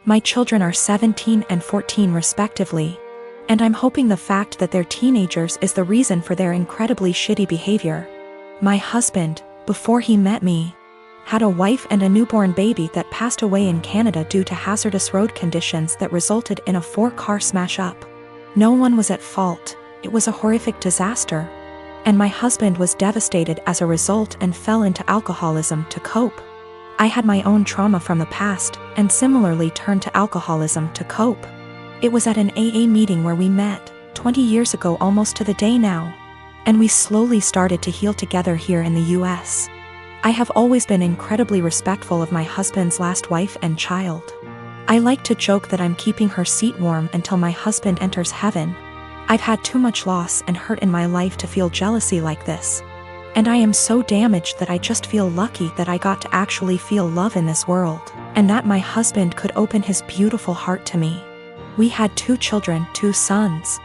My children are 17 and 14 respectively. And I'm hoping the fact that they're teenagers is the reason for their incredibly shitty behavior. My husband, before he met me, had a wife and a newborn baby that passed away in Canada due to hazardous road conditions that resulted in a 4-car smash-up. No one was at fault, it was a horrific disaster. And my husband was devastated as a result and fell into alcoholism to cope. I had my own trauma from the past, and similarly turned to alcoholism to cope. It was at an AA meeting where we met, 20 years ago almost to the day now. And we slowly started to heal together here in the US. I have always been incredibly respectful of my husband's last wife and child. I like to joke that I'm keeping her seat warm until my husband enters heaven. I've had too much loss and hurt in my life to feel jealousy like this. And I am so damaged that I just feel lucky that I got to actually feel love in this world, and that my husband could open his beautiful heart to me. We had 2 children, 2 sons.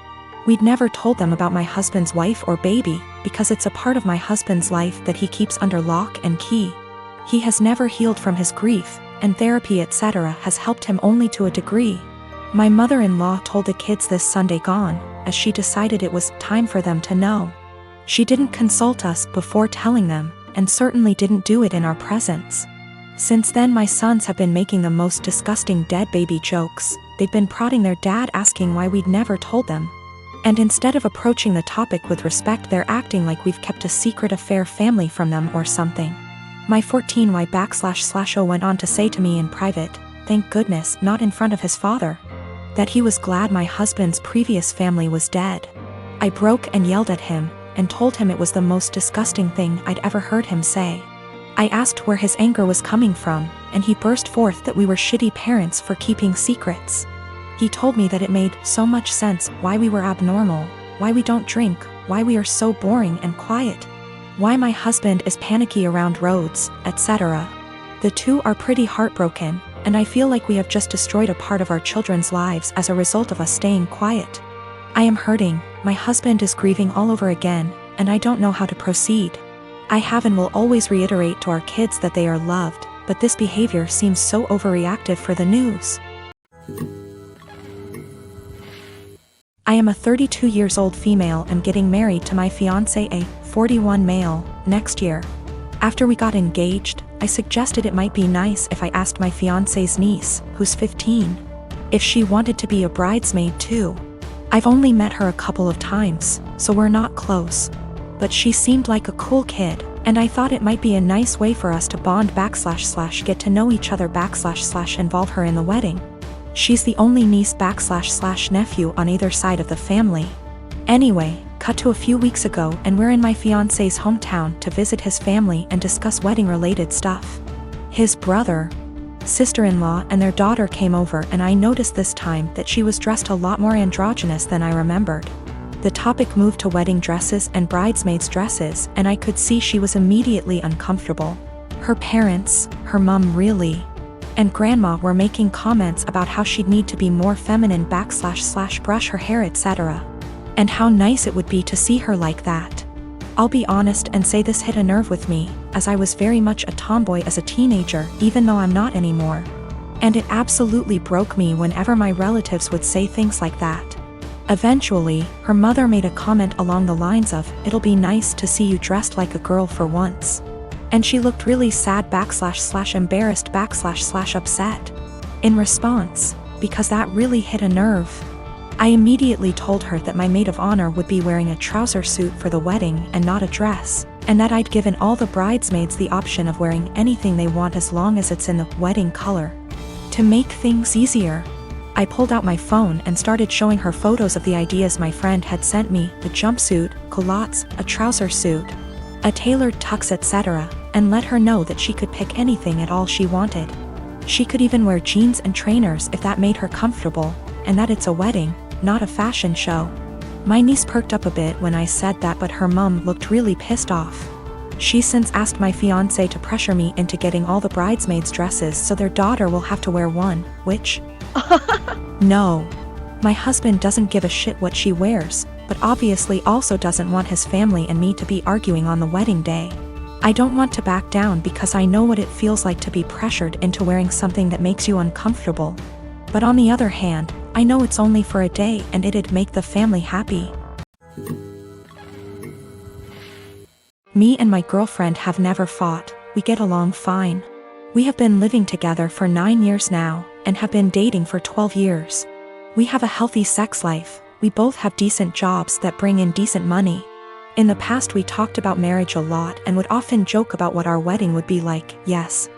We'd never told them about my husband's wife or baby, because it's a part of my husband's life that he keeps under lock and key. He has never healed from his grief, and therapy etc. has helped him only to a degree. My mother-in-law told the kids this Sunday gone, as she decided it was time for them to know. She didn't consult us before telling them, and certainly didn't do it in our presence. Since then my sons have been making the most disgusting dead baby jokes. They've been prodding their dad asking why we'd never told them. And instead of approaching the topic with respect, they're acting like we've kept a secret affair family from them or something. My 14Y//0 went on to say to me in private, thank goodness, not in front of his father, that he was glad my husband's previous family was dead. I broke and yelled at him, and told him it was the most disgusting thing I'd ever heard him say. I asked where his anger was coming from, and he burst forth that we were shitty parents for keeping secrets. He told me that it made so much sense why we were abnormal, why we don't drink, why we are so boring and quiet, why my husband is panicky around roads, etc. The 2 are pretty heartbroken, and I feel like we have just destroyed a part of our children's lives as a result of us staying quiet. I am hurting, my husband is grieving all over again, and I don't know how to proceed. I have and will always reiterate to our kids that they are loved, but this behavior seems so overreactive for the news. I am a 32 years old female and getting married to my fiancé, a 41 male, next year. After we got engaged, I suggested it might be nice if I asked my fiancé's niece, who's 15, if she wanted to be a bridesmaid too. I've only met her a couple of times, so we're not close. But she seemed like a cool kid, and I thought it might be a nice way for us to bond / get to know each other / involve her in the wedding. She's the only niece / nephew on either side of the family. Anyway, cut to a few weeks ago and we're in my fiancé's hometown to visit his family and discuss wedding-related stuff. His brother, sister-in-law and their daughter came over, and I noticed this time that she was dressed a lot more androgynous than I remembered. The topic moved to wedding dresses and bridesmaids' dresses, and I could see she was immediately uncomfortable. Her parents, her mom really, and grandma were making comments about how she'd need to be more feminine / brush her hair etc. And how nice it would be to see her like that. I'll be honest and say this hit a nerve with me, as I was very much a tomboy as a teenager, even though I'm not anymore. And it absolutely broke me whenever my relatives would say things like that. Eventually, her mother made a comment along the lines of, "It'll be nice to see you dressed like a girl for once." And she looked really sad / embarrassed / upset. In response, because that really hit a nerve, I immediately told her that my maid of honor would be wearing a trouser suit for the wedding and not a dress, and that I'd given all the bridesmaids the option of wearing anything they want as long as it's in the wedding color. To make things easier, I pulled out my phone and started showing her photos of the ideas my friend had sent me: the jumpsuit, culottes, a trouser suit, a tailored tux etc., and let her know that she could pick anything at all she wanted. She could even wear jeans and trainers if that made her comfortable, and that it's a wedding, not a fashion show. My niece perked up a bit when I said that, but her mom looked really pissed off. She's since asked my fiancé to pressure me into getting all the bridesmaids' dresses so their daughter will have to wear one, which... No. My husband doesn't give a shit what she wears, but obviously also doesn't want his family and me to be arguing on the wedding day. I don't want to back down because I know what it feels like to be pressured into wearing something that makes you uncomfortable. But on the other hand, I know it's only for a day and it'd make the family happy. Me and my girlfriend have never fought, we get along fine. We have been living together for 9 years now, and have been dating for 12 years. We have a healthy sex life, we both have decent jobs that bring in decent money. In the past we talked about marriage a lot and would often joke about what our wedding would be like, yes.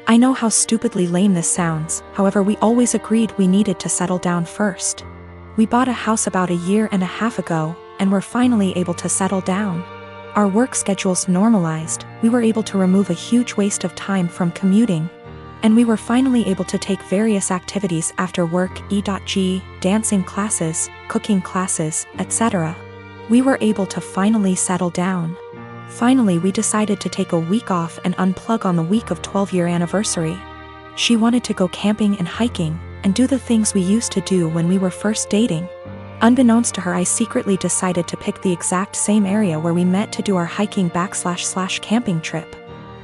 I know how stupidly lame this sounds, however we always agreed we needed to settle down first. We bought a house about a year and a half ago, and were finally able to settle down. Our work schedules normalized, we were able to remove a huge waste of time from commuting. And we were finally able to take various activities after work, e.g., dancing classes, cooking classes, etc. We were able to finally settle down. Finally we decided to take a week off and unplug on the week of 12-year anniversary. She wanted to go camping and hiking, and do the things we used to do when we were first dating. Unbeknownst to her, I secretly decided to pick the exact same area where we met to do our hiking / camping trip.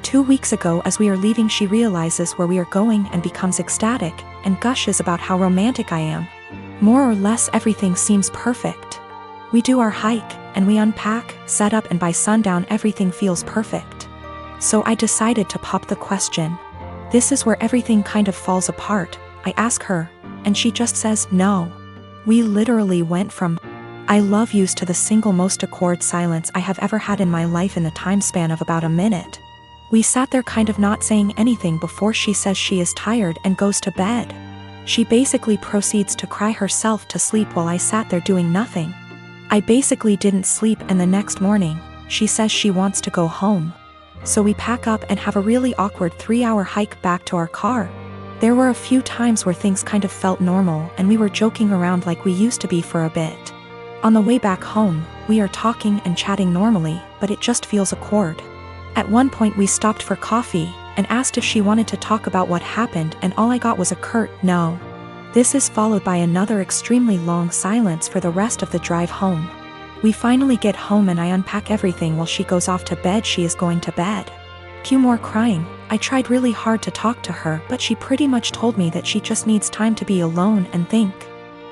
2 weeks ago, as we are leaving, she realizes where we are going and becomes ecstatic, and gushes about how romantic I am. More or less everything seems perfect. We do our hike, and we unpack, set up, and by sundown everything feels perfect. So I decided to pop the question. This is where everything kind of falls apart. I ask her, and she just says no. We literally went from I love yous to the single most awkward silence I have ever had in my life in the time span of about a minute. We sat there kind of not saying anything before she says she is tired and goes to bed. She basically proceeds to cry herself to sleep while I sat there doing nothing. I basically didn't sleep, and the next morning, she says she wants to go home. So we pack up and have a really awkward 3-hour hike back to our car. There were a few times where things kind of felt normal and we were joking around like we used to be for a bit. On the way back home, we are talking and chatting normally, but it just feels awkward. At one point we stopped for coffee, and asked if she wanted to talk about what happened, and all I got was a curt no. This is followed by another extremely long silence for the rest of the drive home. We finally get home and I unpack everything while she goes off to bed. She is going to bed. Cue more crying. I tried really hard to talk to her, but she pretty much told me that she just needs time to be alone and think.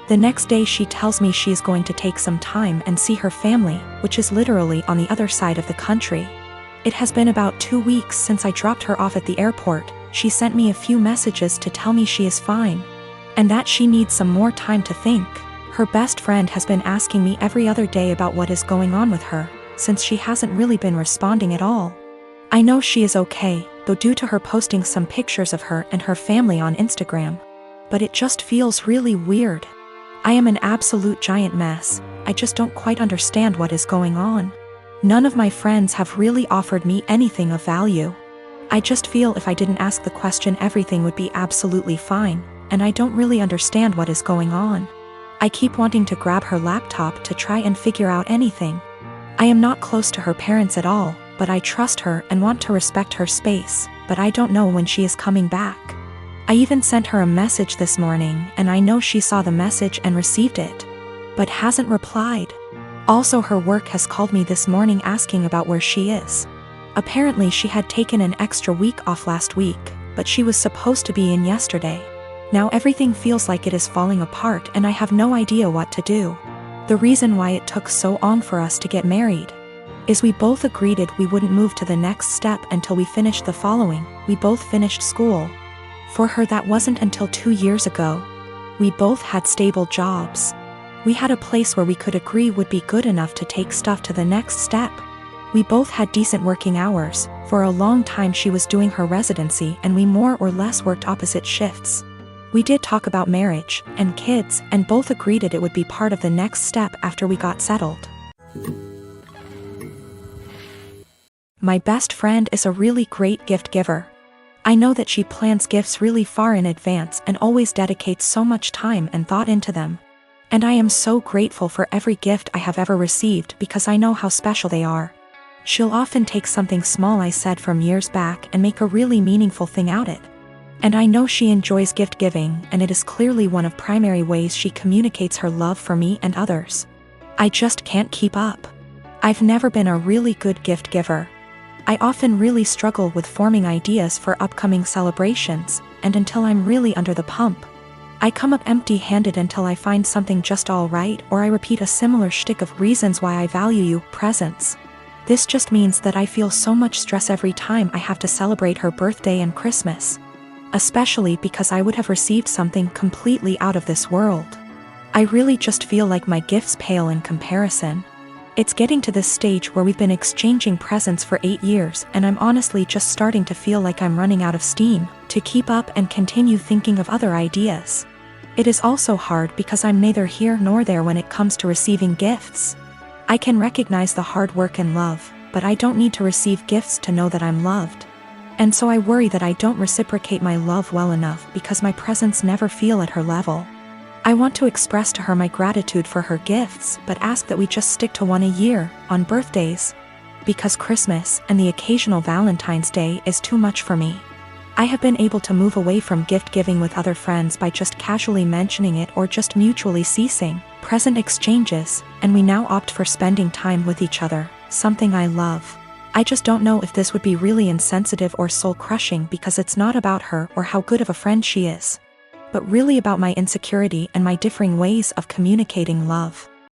The next day she tells me she is going to take some time and see her family, which is literally on the other side of the country. It has been about 2 weeks since I dropped her off at the airport. She sent me a few messages to tell me she is fine, and that she needs some more time to think. Her best friend has been asking me every other day about what is going on with her, since she hasn't really been responding at all. I know she is okay, though, due to her posting some pictures of her and her family on Instagram. But it just feels really weird. I am an absolute giant mess. I just don't quite understand what is going on. None of my friends have really offered me anything of value. I just feel if I didn't ask the question everything would be absolutely fine, and I don't really understand what is going on. I keep wanting to grab her laptop to try and figure out anything. I am not close to her parents at all, but I trust her and want to respect her space, but I don't know when she is coming back. I even sent her a message this morning, and I know she saw the message and received it, but hasn't replied. Also, her work has called me this morning asking about where she is. Apparently she had taken an extra week off last week, but she was supposed to be in yesterday. Now everything feels like it is falling apart and I have no idea what to do. The reason why it took so long for us to get married is we both agreed we wouldn't move to the next step until we finished the following. We both finished school. For her that wasn't until 2 years ago. We both had stable jobs. We had a place where we could agree would be good enough to take stuff to the next step. We both had decent working hours. For a long time she was doing her residency and we more or less worked opposite shifts. We did talk about marriage and kids, and both agreed it would be part of the next step after we got settled. My best friend is a really great gift giver. I know that she plans gifts really far in advance and always dedicates so much time and thought into them. And I am so grateful for every gift I have ever received because I know how special they are. She'll often take something small I said from years back and make a really meaningful thing out of it. And I know she enjoys gift giving, and it is clearly one of primary ways she communicates her love for me and others. I just can't keep up. I've never been a really good gift giver. I often really struggle with forming ideas for upcoming celebrations, and until I'm really under the pump. I come up empty-handed until I find something just all right, or I repeat a similar shtick of reasons why I value you, presents. This just means that I feel so much stress every time I have to celebrate her birthday and Christmas. Especially because I would have received something completely out of this world. I really just feel like my gifts pale in comparison. It's getting to this stage where we've been exchanging presents for 8 years, and I'm honestly just starting to feel like I'm running out of steam to keep up and continue thinking of other ideas. It is also hard because I'm neither here nor there when it comes to receiving gifts. I can recognize the hard work and love, but I don't need to receive gifts to know that I'm loved. And so I worry that I don't reciprocate my love well enough because my presents never feel at her level. I want to express to her my gratitude for her gifts, but ask that we just stick to one a year, on birthdays. Because Christmas and the occasional Valentine's Day is too much for me. I have been able to move away from gift giving with other friends by just casually mentioning it or just mutually ceasing present exchanges, and we now opt for spending time with each other, something I love. I just don't know if this would be really insensitive or soul-crushing because it's not about her or how good of a friend she is, but really about my insecurity and my differing ways of communicating love.